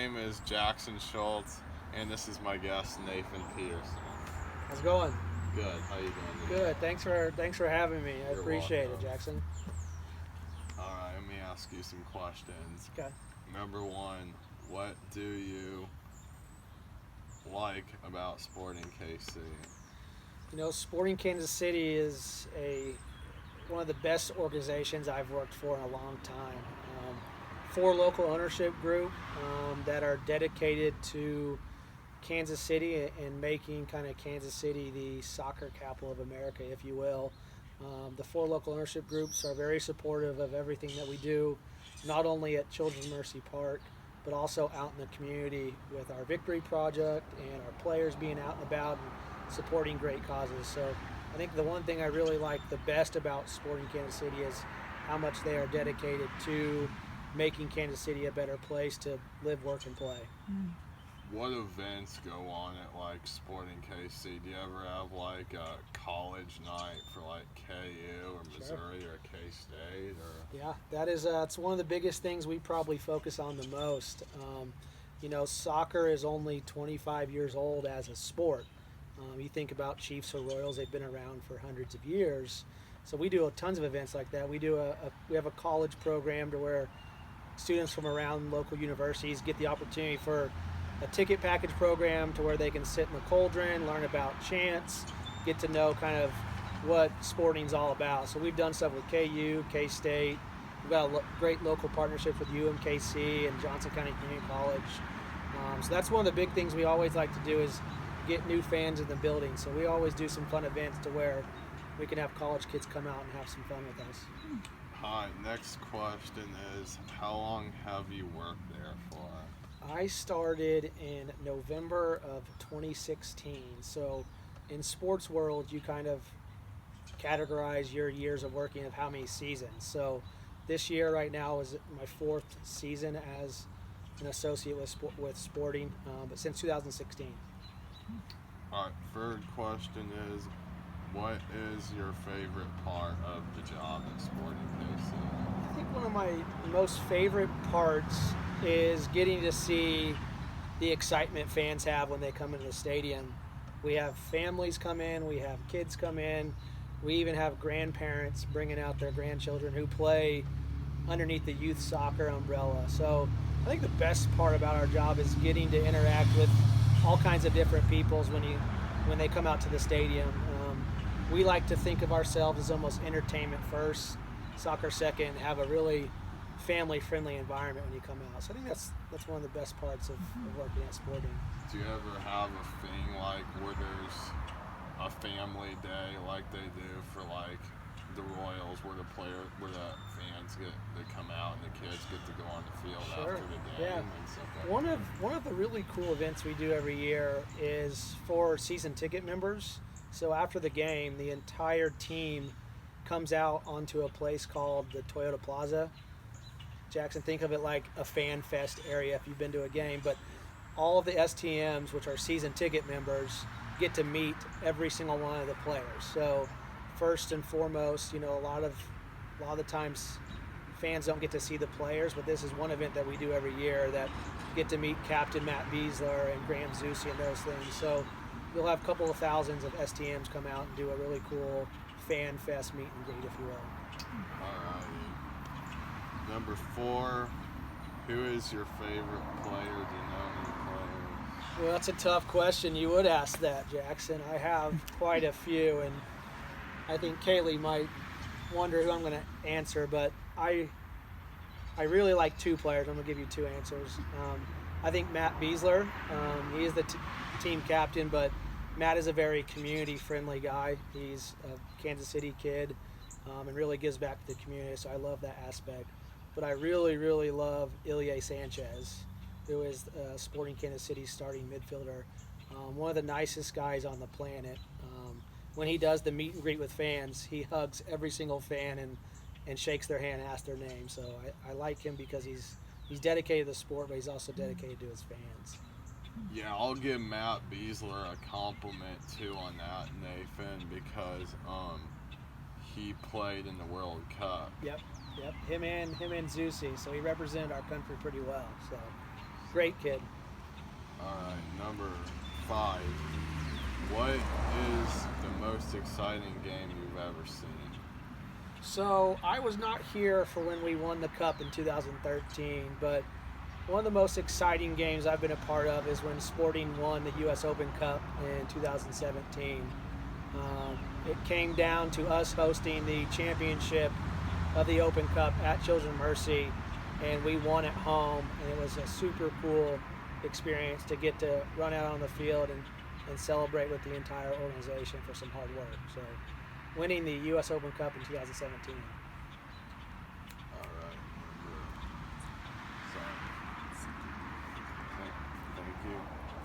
My name is Jackson Schultz, and this is my guest Nathan Peterson. How's it going? Good. How you doing today? Good. Thanks for having me. I You're appreciate welcome. it, Jackson. All right, let me ask you some questions. Okay. Number one, what do you like about Sporting KC? Sporting Kansas City is one of the best organizations I've worked for in a long time. For local ownership group that are dedicated to Kansas City and making kind of Kansas City the soccer capital of America, if you will. The four local ownership groups are very supportive of everything that we do, not only at Children's Mercy Park, but also out in the community with our Victory Project and our players being out and about and supporting great causes. So I think the one thing I really like the best about Sporting Kansas City is how much they are dedicated to making Kansas City a better place to live, work, and play. What events go on at like Sporting KC? Do you ever have like a college night for like KU or Missouri or K-State? Or Yeah, that is it's one of the biggest things we probably focus on the most. Soccer is only 25 years old as a sport. You think about Chiefs or Royals; they've been around for hundreds of years. So we do tons of events like that. We have a college program to where students from around local universities get the opportunity for a ticket package program to where they can sit in the cauldron, learn about chants, get to know kind of what sporting's all about. So we've done stuff with KU, K-State. We've got great local partnerships with UMKC and Johnson County Community College. So that's one of the big things we always like to do is get new fans in the building. So we always do some fun events to where we can have college kids come out and have some fun with us. Hi, next question is, how long have you worked there for? I started in November of 2016. So in sports world, you kind of categorize your years of working of how many seasons. So this year right now is my fourth season as an associate with Sporting, but since 2016. All right, third question is, what is your favorite part of the job at Sporting KC? I think one of my most favorite parts is getting to see the excitement fans have when they come into the stadium. We have families come in, we have kids come in, we even have grandparents bringing out their grandchildren who play underneath the youth soccer umbrella. So I think the best part about our job is getting to interact with all kinds of different peoples when they come out to the stadium. We like to think of ourselves as almost entertainment first, soccer second, have a really family-friendly environment when you come out. So I think that's one of the best parts of working at Sporting. Do you ever have a thing like where there's a family day like they do for like the Royals, where the fans they come out and the kids get to go on the field Sure. after the game Yeah. and stuff like that? One of the really cool events we do every year is for season ticket members. So after the game, the entire team comes out onto a place called the Toyota Plaza. Jackson, think of it like a fan fest area if you've been to a game, but all of the STMs, which are season ticket members, get to meet every single one of the players. So first and foremost, a lot of the times fans don't get to see the players, but this is one event that we do every year that get to meet Captain Matt Beasler and Graham Zusi and those things. So you'll have a couple of thousands of STMs come out and do a really cool fan fest meet and greet, if you will. Alrighty. Number 4, who is your favorite player? Do you know any players? Well, that's a tough question. You would ask that, Jackson. I have quite a few, and I think Kaylee might wonder who I'm going to answer, but I really like two players. I'm going to give you two answers. I think Matt Beasler, he is the team captain, but Matt is a very community-friendly guy. He's a Kansas City kid and really gives back to the community, so I love that aspect. But I really, really love Ilya Sanchez, who is Sporting Kansas City's starting midfielder. One of the nicest guys on the planet. When he does the meet and greet with fans, he hugs every single fan and shakes their hand and asks their name. So I like him because he's dedicated to the sport, but he's also dedicated to his fans. Yeah, I'll give Matt Beasler a compliment too on that, Nathan, because he played in the World Cup. Yep. Him and Zusi. So he represented our country pretty well. So Great kid. All right, number 5. What is the most exciting game you've ever seen? So I was not here for when we won the cup in 2013, but one of the most exciting games I've been a part of is when Sporting won the U.S. Open Cup in 2017. It came down to us hosting the championship of the Open Cup at Children's Mercy, and we won at home, and it was a super cool experience to get to run out on the field and celebrate with the entire organization for some hard work. So winning the U.S. Open Cup in 2017. All right, good. So,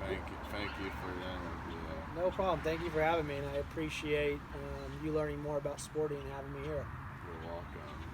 thank you for the interview. No problem. Thank you for having me, and I appreciate you learning more about sporting and having me here. You're welcome.